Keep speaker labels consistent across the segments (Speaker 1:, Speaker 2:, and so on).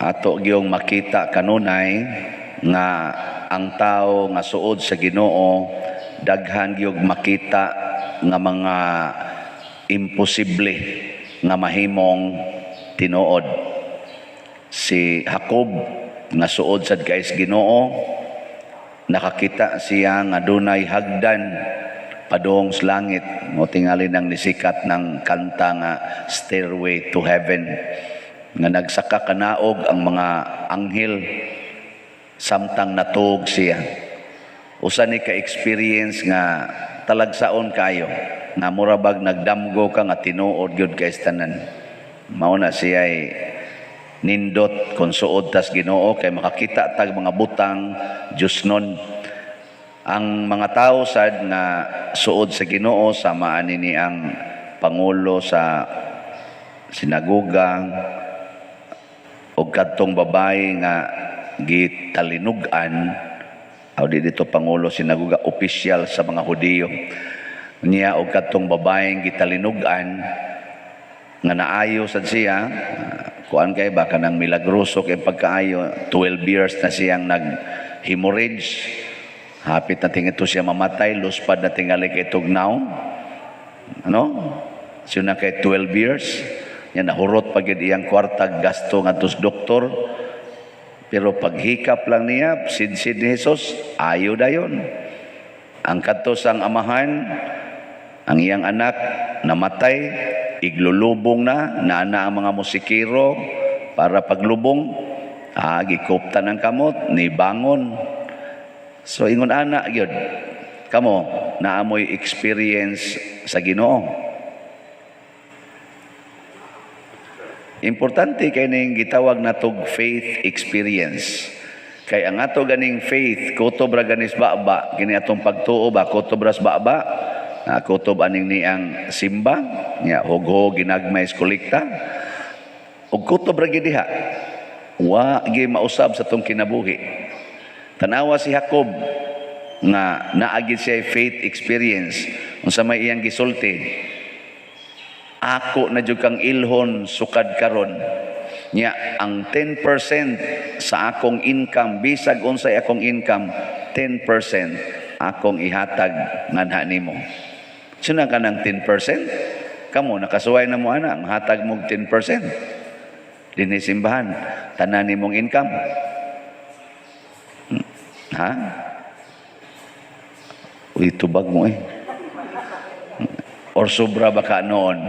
Speaker 1: Ato gyung makita kanunay nga ang tao nga suod sa Ginoo daghan gyud makita nga mga imposible nga mahimong tinuod. Si Jacob nga suod sad kay Ginoo, nakakita siya nga dunay hagdan padung sa langit. Mo tingali nang nisikat ng kanta nga Stairway to Heaven, nga nagsaka kanaog ang mga anghel samtang natug siya. Usa ni ka-experience nga talagsaon kayo, na murabag nagdamgo ka nga tinuod gyud kay tanan. Mao na siya ay nindot kung suod tas Ginoo kay makakita tag mga butang Dios nun. Ang mga tao sad nga suod sa Ginoo sama ani ang pangulo sa sinagoga o kadtong babae nga gitalinugan, o dito pangulo sinagoga, opisyal sa mga Hudiyo niya, o kadtong babaeng gitalinugan nga naayo sad siya. Kuan kay baka nang milagroso kay pagkaayo, 12 years na siyang nag-hemorrhage. Hapit na tingito siya mamatay, luspad na tingali kay tugnaw. Ano? Siya na kay 12 years. Yan, nahurot pag iyang kwartag gasto nga tos doktor. Pero paghikap lang niya, sid-sid ni Jesus, ayaw dayon. Ang katos ang amahan, ang iyang anak, namatay, iglulubong na ang mga musikiro para paglubong, gikupta ng kamot, ni bangon. So ingon ana gyud kamo naamoy experience sa Ginoo. Importante kay ning gitawag natog faith experience. Kay ang ato ganing faith kutob ra ganis baba, kini atong pagtuo ba kutob ras baba, kutob aning niyang simba nya hugho ginagmay kolekta, ug kutob ra gid diha wa gyud mausab sa tong kinabuhi. Tanawa si Jacob nga naagid siya faith experience unsa may iyang gisulti, ako na jud kang ilhon sukad karon nya ang 10% sa akong income, bisag unsay akong income, 10% akong ihatag nganha nimo. Sino ka ng 10%? Kamo nakasuway na mo ana ang hatag mo 10% dinhi simbahan, tanan nimong income. Ha? Uy, tubag mo or sobra ba ka noon?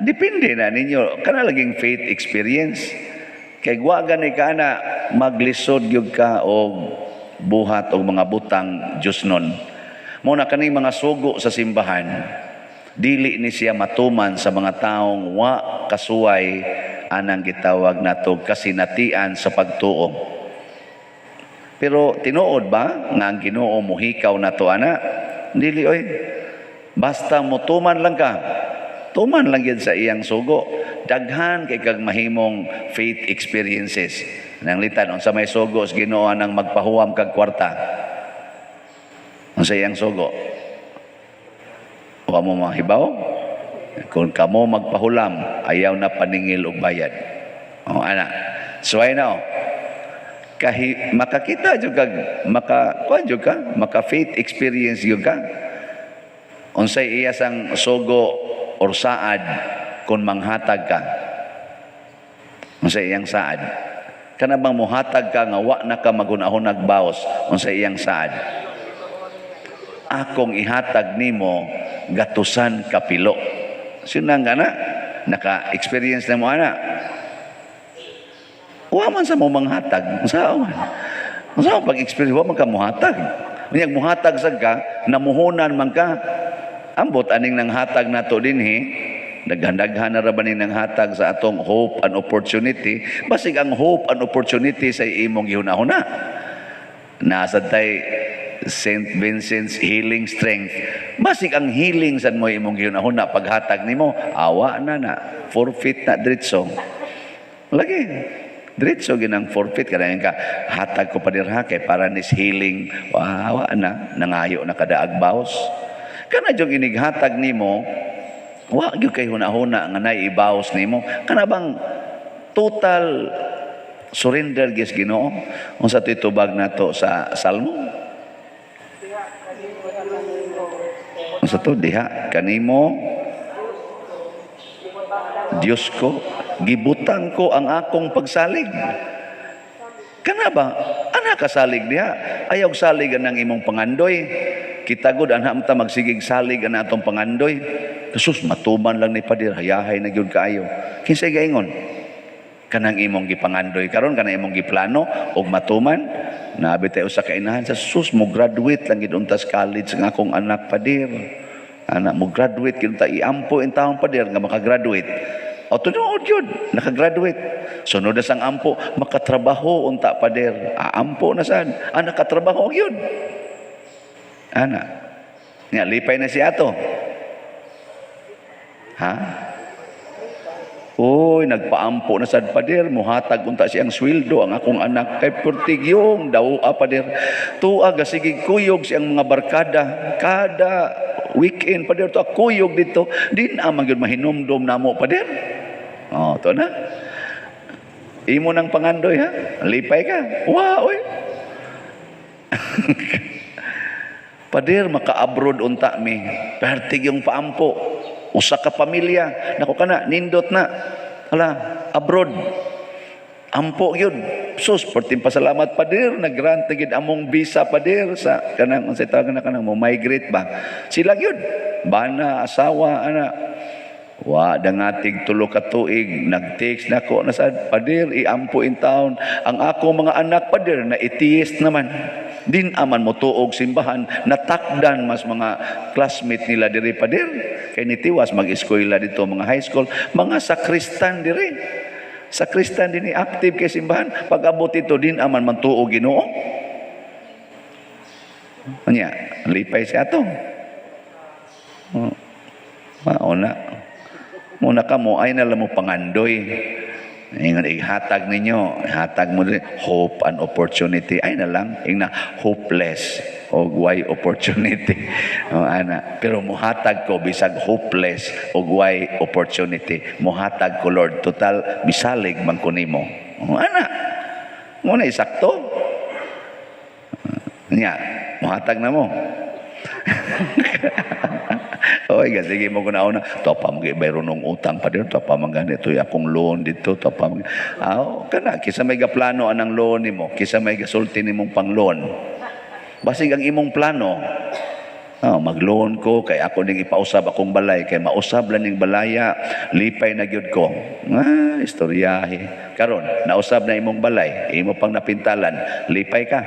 Speaker 1: Depende na ninyo. Kana laging faith experience. Kay gwagan ni ka na maglisod gyud ka o buhat o mga butang Diyos nun. Muna kaning mga sugo sa simbahan, dili ni siya matuman sa mga taong wa kasuway anang gitawag nato kasinatian sa pagtuo. Pero tinuod ba nga ang Ginoo muhikaw na to ana? Dili oy. Basta motuman lang ka. Tuman lang yan sa iyang sugo. Daghan kay kag mahimong faith experiences. Nang litan unsa may sugo sa Ginoo nang magpahuwam kag kwarta. Unsa iyang sugo? Wa mo mahibaw? Kung kamo magpahulam, ayaw na paningil og bayad. O ana. Suway na makakita jud kag maka faith experience jud ka. Unsay iya sang sugo or saad kung manghatag ka. Unsay iyang saad? Kana bang mohatag ka nga wa na ka magunahon nagbaos, unsay iyang saad? Akong ihatag nimo gatusan kapilo. Sino nga na? Naka-experience na mo ana? Wa man sa mo manghatag. Saan pag-experience, wa man ka muhatag. Unyag muhatag sad ka, namuhunan man ka. Ambot aning nang hatag nato dinhi, daghan-daghan na ra ba ning nang hatag sa atong hope and opportunity. Basig ang hope and opportunity sa imong gihunahuna. Nasa tay St. Vincent's Healing Strength. Basig ang healing sa mo imong gihunahuna paghatag nimo, awa na forfeit na diretso. Lagi diretso ginang forfeit kanayan ka hatag ko pa dirha kay para nis healing, awa na nangayo na kadaag baos. Kana jud inighatag nimo wa gyud kay hunahuna nga naibaos nimo, kana bang total Surrender gis Ginoo. Unsa to'y tubag nato sa Salmo? Unsa to? Diha kanimo Diyos ko, gibutang ko ang akong pagsalig. Kana ba? Ana kasalig diha. Ayaw salig ang imong pangandoy. Kita gud anha ta magsigig salig ang atong pangandoy. Sus matuman lang ni padir, hayahay na gyud kaayo. Kinsay gaingon? Kanang imong gipangandoy karon, kanang imong giplano og matuman. Nabi tayo sa kainahan sa sus mo graduate lang gid untas college ng akong anak padir. Anak mo graduate gid ta iampo in taong padir nga makagraduate. O tunood yun, nakagraduate. Sunod na sang ampo, makatrabaho unta pader. Ampo na saan? Nakatrabaho yun. Ana. Nga, lipay na si ato. Ha? Uy, nagpaampo na sad pader. Muhatag unta siyang sweldo ang akong anak. Kay Portigyong, daw pader. Tuag, sige kuyog siyang mga barkada. Kada weekend pader to kuyog dito. Din amang yun mahinumdom na mo pader. Oh, to na. Imo nang pangandoy ha. Lipay ka. Wow, oy. Pader maka-abroad unta mi. Pertig yung paampo. Usa ka pamilya. Nako kana nindot na. Ala, abroad. Ampo yun. Sus, perting pasalamat pader. Nag-grant gid among visa pader sa kanang unsay tawag na kanang mo migrate ba. Sila yun. Bana, asawa, ana. Wa dangatig tulo ka tuig nag-text nako na sad pader iampo in town ang ako mga anak pader na atheist naman din aman mo tuog simbahan natakdan mas mga classmate nila diri pader kay nitiwas mag-eskwela dito mga high school mga sakristan diri sakristan dinhi active kay simbahan pag-abot ito din aman man tuog Ginoo anya lipay si ato mauna muna ka mo ay nalang mo pangandoy ingon ihatag ninyo hatag mo din hope and opportunity ay na lang ingna hopeless o why opportunity ana pero muhatag ko bisag hopeless o why opportunity muhatag ko Lord total bisalig man ko nimo ana mo na isakto nya muhatag na mo oy, sige mo kuna una. Topa mo bayro nung utang pa dito. Topa mo ganito akong loan dito. Topa mo. Kana kisa may gaplano anang loan nimo, kisa may gasulti nimong pang-loan. Basig ang imong plano. Mag-loan ko kay ako ning ipausab akong balay kay mausab lang ning balaya, lipay na gyud ko. Istoryahe. Karon, nausab na imong balay, imo pang napintalan, lipay ka.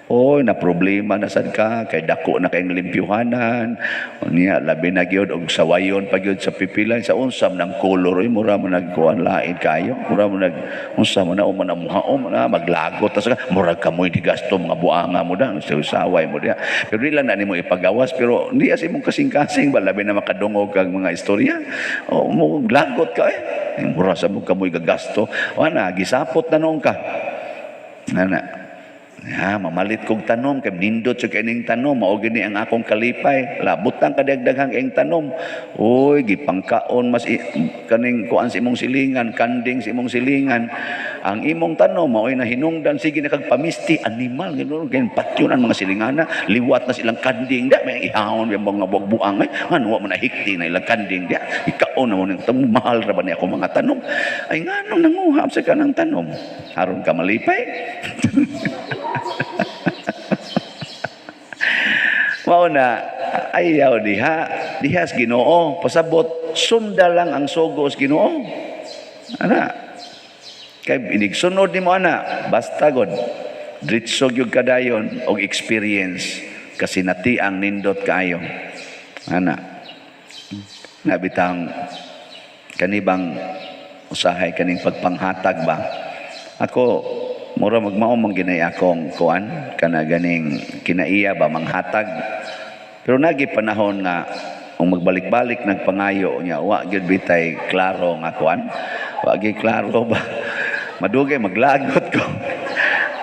Speaker 1: Oy na problema na sad ka kay dako na kayong limpyuhanan unya labi na gyud og sawayon pa gyud sa pipilan sa unsam ng kolor oy mura mo nagkuan lain kayo mura mo nag unsa man na muhaom na maglagot tas mura ka mo di gasto mga buanga mo da sa saway mo dia pero dili na nimo ipagawas pero di as imong kasing-kasing ba labi na makadungog kag mga istorya o mo lagot ka mura sa mo kamoy gagasto ana gisapot na noong ka ana mamalit kong tanom kay nindot sa kaning tanom mao gini ang akong kalipay labutang kadagdaghang ing tanom oy gipangkaon mas kaning kuan sa imong silingan kanding sa imong silingan ang imong tanom mao'y nahinungdan sige na kag pamisti animal ganoon kay patyon ang mga silingana liwat na silang kanding da may ihawon yung mga buang ano wa man hikti na ilang kanding da ikaon na mo ning mahal ra ba ni ako mga tanom ay nganong nanguha sa kanang tanom aron ka malipay mao na ayaw dihas Ginoo pasabot sunda lang ang sugos Ginoo ana kay inigsunod nimo ana basta god diretso gyud kadayon og experience kasi natiang nindot kaayo ana nabitang kanibang usahay kaning pagpanghatag ba ako mura magmao man ginay akong kuan kana ganing kinaiya ba manghatag pero nagi panahon nga kung magbalik-balik nagpangayo niya wa gyud bitay klaro nga kuan wa gyud klaro ba madugay maglagot ko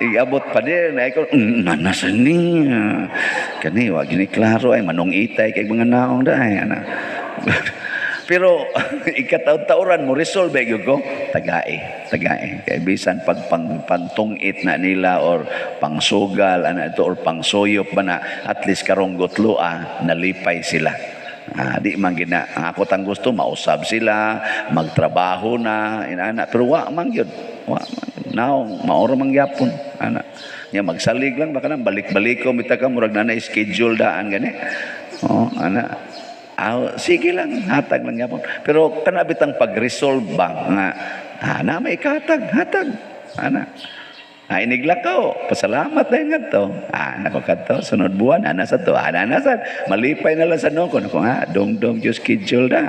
Speaker 1: iabot pa din ay ko nanasan ni kani wa gyud klaro ay manong itay kay mga naong daay ana Pero ikataon-taoran mo resolve gyud ko tagae kay bisan pag pangtungit na nila or pangsugal ana ito or pangsuyop ba na at least karong gutloa nalipay sila. Di man gina ang ako tang gusto mausab sila magtrabaho na inana pero wa man gyud now maoro man gyapon ana nya magsalig lang baka nang balik-balik ko bitaw ka murag na schedule daan gani ana sige lang hatag lang gyapon pero kanabitang pag-resolve ba nga na may hatag ana iniglakaw pasalamat dahil nga to nako kadto sunod buwan ana sa to ana sa malipay na lang sa noko nako dong just schedule da.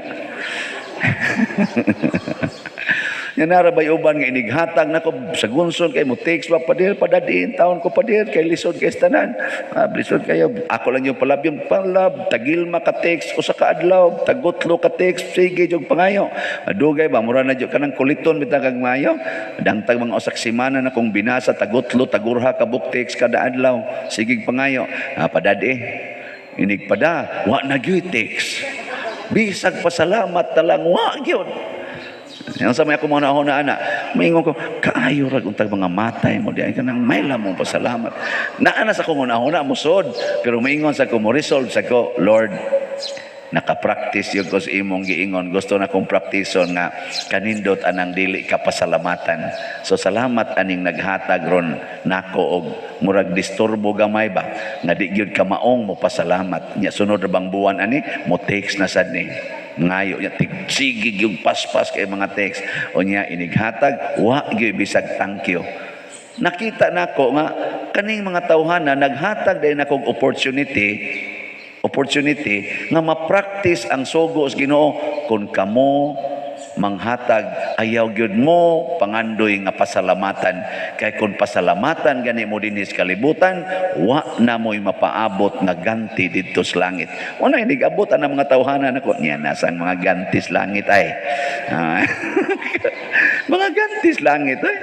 Speaker 1: Yan narabay uban nga inighatag nako sa gunson kay mo text wa padir padadiin taon ko padir kay lisod kay tanan lisod kayo ako lang yung palabyon palab tagil maka text usa ka adlaw tagutlo ka text sige jog pangayo adugay ba mura na jud kanang kuliton bitag mayo dangtag mga usak semana na kong binasa tagutlo tagurha ka book text kada adlaw sige pangayo padadi inigpada wa na gyud text bisag pasalamat talang wa gyud. Yang sa may ako mga nahuna ana, maingon ko, kaayo rag untag mga matay mo diyan kanang may lamong pasalamat. Naana sa ko nahuna musod, pero maingon sa ko mo resolve sa ko, Lord, naka-practice yun ko sa imong giingon. Gusto na kong praktison nga kanindot anang dili ka pasalamatan. So salamat aning naghatag ron nako og murag disturbo gamay ba nga di gyud ka maong mo pasalamat. Nya sunod ra bang buwan ani mo text na sad ni. Ngayo nya tigsigig yung paspas kay mga text o nya inighatag wa gyud bisag thank you. Nakita nako nga kaning mga tawhana naghatag dahil akong opportunity nga ma-practice ang sugo sa Ginoo kung kamo manghatag ayaw gyud mo pangandoy nga pasalamatan kay kung pasalamatan gani mo dinhi sa kalibutan wa na mo'y mapaabot nga ganti didto sa langit. Una inigabot ang mga tawhana nako niya nasang mga ganti sa langit ay. Mga ganti sa langit ay.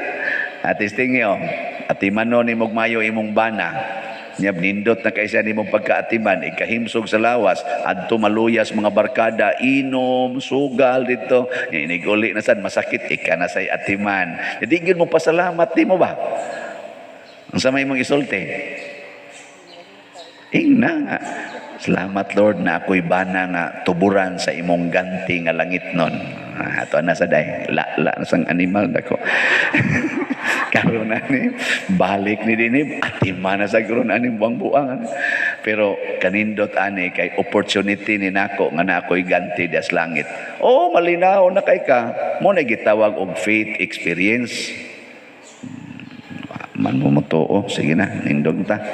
Speaker 1: Atis tingyo atimanon ni mogmayo imong bana. Nya nindot na kaysa ni mong pagkaatiman ikahimsog sa lawas adto maluyas mga barkada inom sugal dito iniguli na sad masakit ika na say atiman di gyud mo pasalamat di mo ba ang samay mong isulti ingna nga salamat Lord na ako'y bana nga tuburan sa imong ganti nga langit nun ato na sa day la sang animal dako karon ani balik ni dinhi atiman na sa karon ani buang-buang pero kanindot ani kay opportunity ni nako nga nako'y ganti das langit malinaw na kay ka mo na gitawag og faith experience man mo sige na nindog ta